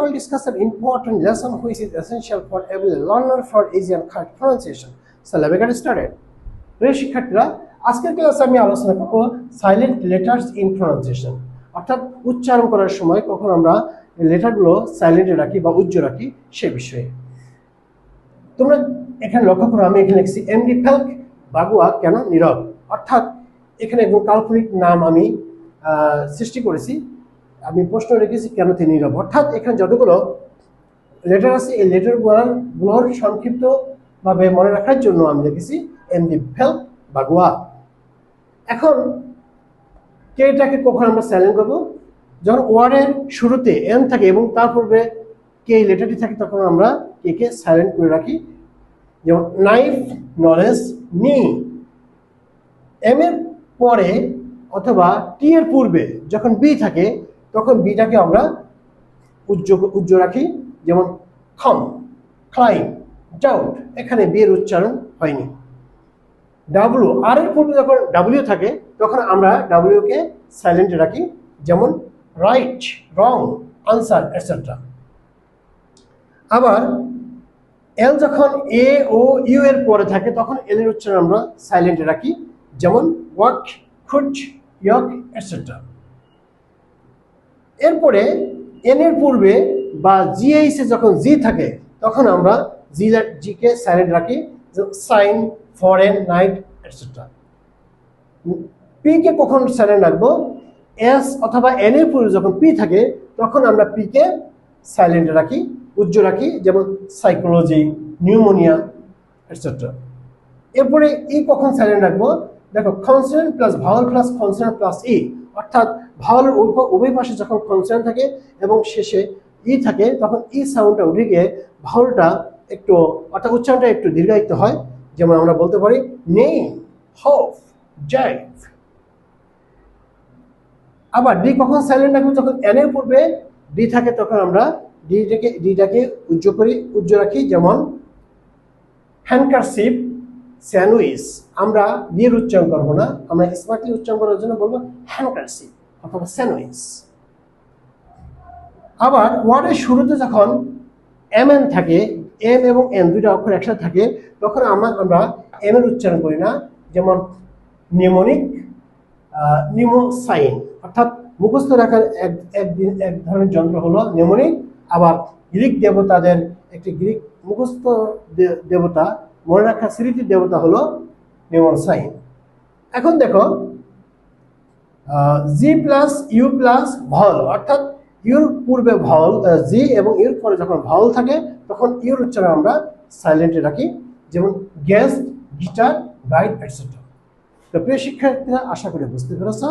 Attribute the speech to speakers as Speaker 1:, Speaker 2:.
Speaker 1: will discuss an important lesson which is essential for every learner for easy and correct pronunciation. So let me get started. প্রিয় শিক্ষার্থীরা, আজকের ক্লাসে আমি আলোচনা করব সাইলেন্ট লেটার্স ইন প্রনাউন্সিয়েশন, অর্থাৎ উচ্চারণ করার সময় কখন আমরা লেটারগুলো সাইলেন্টে রাখি বা উজ্জ্ব রাখি সে বিষয়ে। তোমরা এখানে লক্ষ্য করো, আমি এখানে লিখছি এমডি ফেল্ক বাগুয়া কেন নীরব, অর্থাৎ এখানে একদম কাল্পনিক নাম আমি সৃষ্টি করেছি। আমি প্রশ্ন রেখেছি কেন তিনি নীরব, অর্থাৎ এখানে যতগুলো লেটার আছে এই লেটারগুলোর সংক্ষিপ্তভাবে মনে রাখার জন্য আমি লিখেছি এমডি ফেল্ক বাগুয়া। এখন কে এটাকে কখন আমরা সাইলেন্ট করবো? যখন ওয়ার্ডের শুরুতে এন থাকে এবং তার পূর্বে কে লেটারটি থাকে তখন আমরা কে সাইলেন্ট করে রাখি। যেমন নাইফ, নলেজ, নি। এম এর পরে অথবা টি এর পূর্বে যখন বি থাকে তখন বিটাকে আমরা উজ্জ্ব রাখি। যেমন খম, ক্লাইম, ডাউট, এখানে বি এর উচ্চারণ হয়নি। ডাব্লিউ, আর এর পূর্বে যখন ডাব্লিউ থাকে তখন আমরা ডাব্লিউ কে সাইলেন্টে রাখি। যেমন রাইট, রং, আনসার, এটসেট্রা। আবার এল যখন এ ও ইউ এর পরে থাকে তখন এল এর উচ্চারণ আমরা সাইলেন্টে রাখি। যেমন ওয়াক, খুট, ইয়ক, এটসেট্রা। এরপরে এন এর পূর্বে বা জিএইচ এ যখন জি থাকে তখন আমরা জি কে সাইলেন্ট রাখি। Sign, foreign, knight, etcetera. P কে কখন সাইলেন্ট রাখবো? এস অথবা এন এর পূর্বে যখন পি থাকে তখন আমরা পি কে সাইলেন্টে রাখি, উজ্জ্ব রাখি। যেমন সাইকোলজি, নিউমোনিয়া, এটসেট্রা। এরপরে ই কখন সাইলেন্ট রাখবো? দেখো, consonant plus vowel plus consonant plus E, অর্থাৎ ভাওয়ালের উভয় পাশে যখন কনসোনেন্ট থাকে এবং শেষে ই থাকে তখন ই সাউন্ডটা উঠে গিয়ে ভাওয়ালটা একটু অর্থাৎ উচ্চারণটা একটু দীর্ঘায়িত হয়। যেমন আমরা বলতে পারি নেম, হোপ, জাইভ। আবার ডি কখন সাইলেন্ট রাখবো? যখন এন এর পূর্বে ডি থাকে তখন আমরা ডিটাকে উজ্জ্ব রাখি। যেমন হ্যান্ডকারচিফ, স্যান্ডউইচ। আমরা ডির উচ্চারণ করবো না, আমরা স্মার্টলি উচ্চারণ করার জন্য বলবো হ্যান্ডকারচিফ অথবা স্যান্ডউইচ। আবার ওয়ার্ডের শুরুতে যখন এম এন থাকে, এম এবং এন দুইটা অক্ষর একসাথে থাকে তখন আমরা এম এর উচ্চারণ করি না। যেমন নিউমোনিক, নিউমোসাইন, অর্থাৎ মুখস্থ রাখার এক ধরনের যন্ত্র হলো নিউমোনিক। আবার গ্রিক দেবতাদের একটি গ্রিক মুখস্থ দেবতা, মনে রাখা স্মৃতির দেবতা হলো নিউমোসাইন। এখন দেখো, G plus U plus vowel, অর্থাৎ ইউর পূর্বে ভাওয়াল জি এবং ইউর পরে যখন ভাওয়াল থাকে তখন ইউর উচ্চারণ আমরা সাইলেন্টে রাখি। যেমন গ্যাস, গিটার, গাইড, এটসেট্রা। তো প্রিয় শিক্ষার্থীরা, আশা করি বুঝতে পেরেছ।